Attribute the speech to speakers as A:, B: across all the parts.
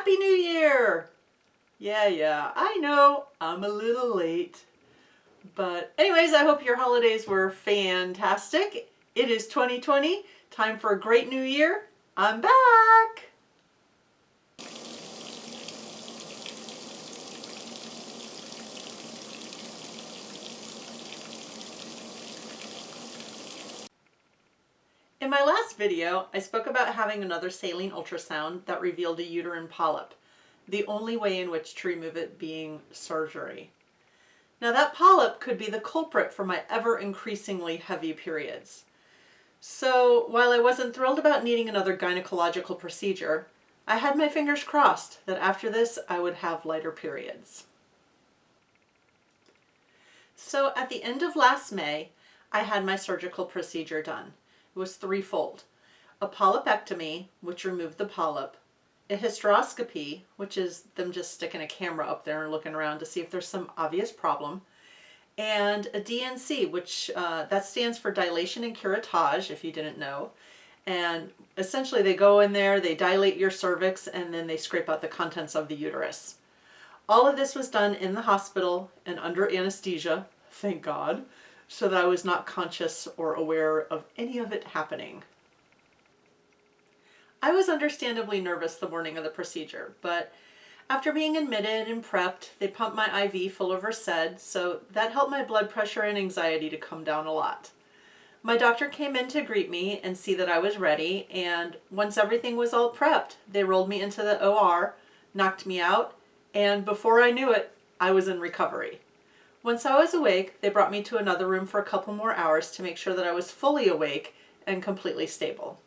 A: Happy New Year! Yeah, I know I'm a little late. But anyways, I hope your holidays were fantastic. It is 2020, time for a great new year. I'm back! In my last video, I spoke about having another saline ultrasound that revealed a uterine polyp, the only way in which to remove it being surgery. Now that polyp could be the culprit for my ever increasingly heavy periods. So while I wasn't thrilled about needing another gynecological procedure, I had my fingers crossed that after this I would have lighter periods. So at the end of last May, I had my surgical procedure done. It was threefold: a polypectomy, which removed the polyp, a hysteroscopy, which is them just sticking a camera up there and looking around to see if there's some obvious problem, and a DNC, which that stands for dilation and curettage, if you didn't know. And essentially they go in there, they dilate your cervix, and then they scrape out the contents of the uterus. All of this was done in the hospital and under anesthesia, thank God, so that I was not conscious or aware of any of it happening. I was understandably nervous the morning of the procedure, but after being admitted and prepped, they pumped my IV full of Versed, so that helped my blood pressure and anxiety to come down a lot. My doctor came in to greet me and see that I was ready, and once everything was all prepped, they rolled me into the OR, knocked me out, and before I knew it, I was in recovery. Once I was awake, they brought me to another room for a couple more hours to make sure that I was fully awake and completely stable.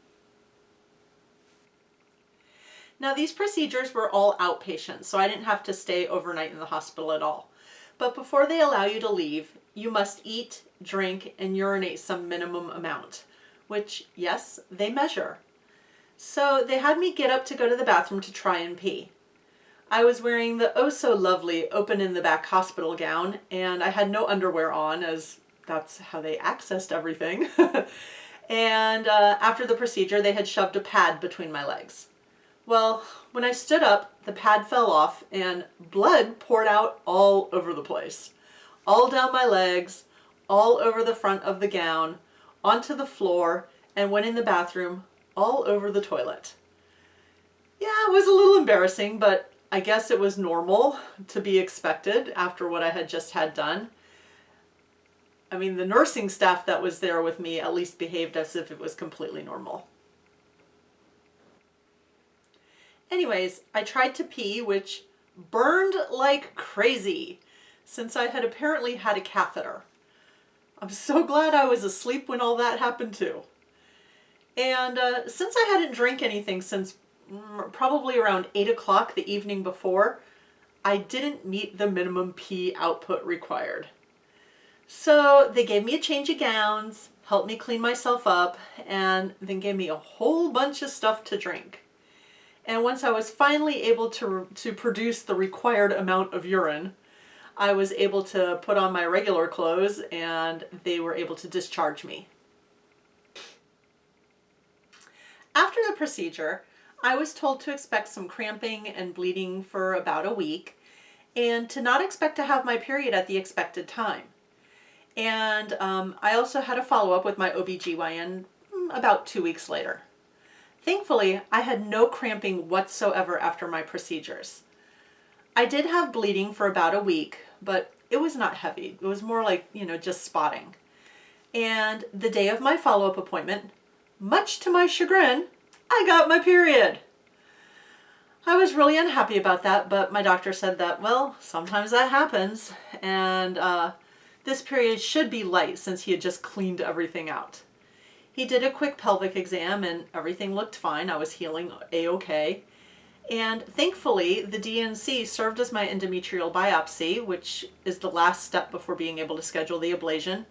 A: Now these procedures were all outpatient, so I didn't have to stay overnight in the hospital at all. But before they allow you to leave, you must eat, drink, and urinate some minimum amount, which, yes, they measure. So they had me get up to go to the bathroom to try and pee. I was wearing the oh-so-lovely open-in-the-back hospital gown, and I had no underwear on, as that's how they accessed everything. And after the procedure, they had shoved a pad between my legs. Well, when I stood up, the pad fell off and blood poured out all over the place. All down my legs, all over the front of the gown, onto the floor, and went in the bathroom, all over the toilet. Yeah, it was a little embarrassing, but I guess it was normal to be expected after what I had just had done. I mean, the nursing staff that was there with me at least behaved as if it was completely normal. Anyways, I tried to pee, which burned like crazy, since I had apparently had a catheter. I'm so glad I was asleep when all that happened too. And since I hadn't drank anything since probably around 8 o'clock the evening before, I didn't meet the minimum pee output required. So they gave me a change of gowns, helped me clean myself up, and then gave me a whole bunch of stuff to drink. And once I was finally able to produce the required amount of urine, I was able to put on my regular clothes and they were able to discharge me. After the procedure, I was told to expect some cramping and bleeding for about a week and to not expect to have my period at the expected time. And I also had a follow-up with my OB/GYN about 2 weeks later. Thankfully, I had no cramping whatsoever after my procedures. I did have bleeding for about a week, but it was not heavy. It was more like, just spotting. And the day of my follow-up appointment, much to my chagrin, I got my period. I was really unhappy about that, but my doctor said that, well, sometimes that happens, and this period should be light since he had just cleaned everything out. He did a quick pelvic exam and everything looked fine. I was healing a-okay. And thankfully, the DNC served as my endometrial biopsy, which is the last step before being able to schedule the ablation.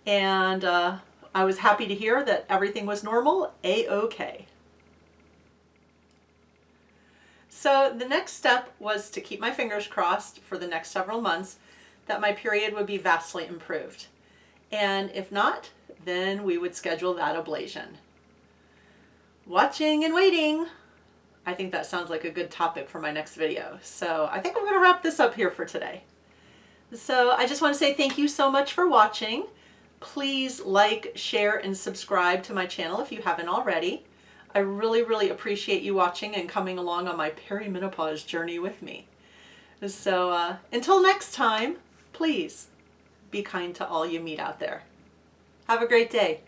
A: And I was happy to hear that everything was normal, a-okay. So the next step was to keep my fingers crossed for the next several months that my period would be vastly improved. And if not, then we would schedule that ablation. Watching and waiting. I think that sounds like a good topic for my next video. So I think I'm going to wrap this up here for today. So I just want to say thank you so much for watching. Please like, share, and subscribe to my channel if you haven't already. I really, really appreciate you watching and coming along on my perimenopause journey with me. So until next time, please be kind to all you meet out there. Have a great day.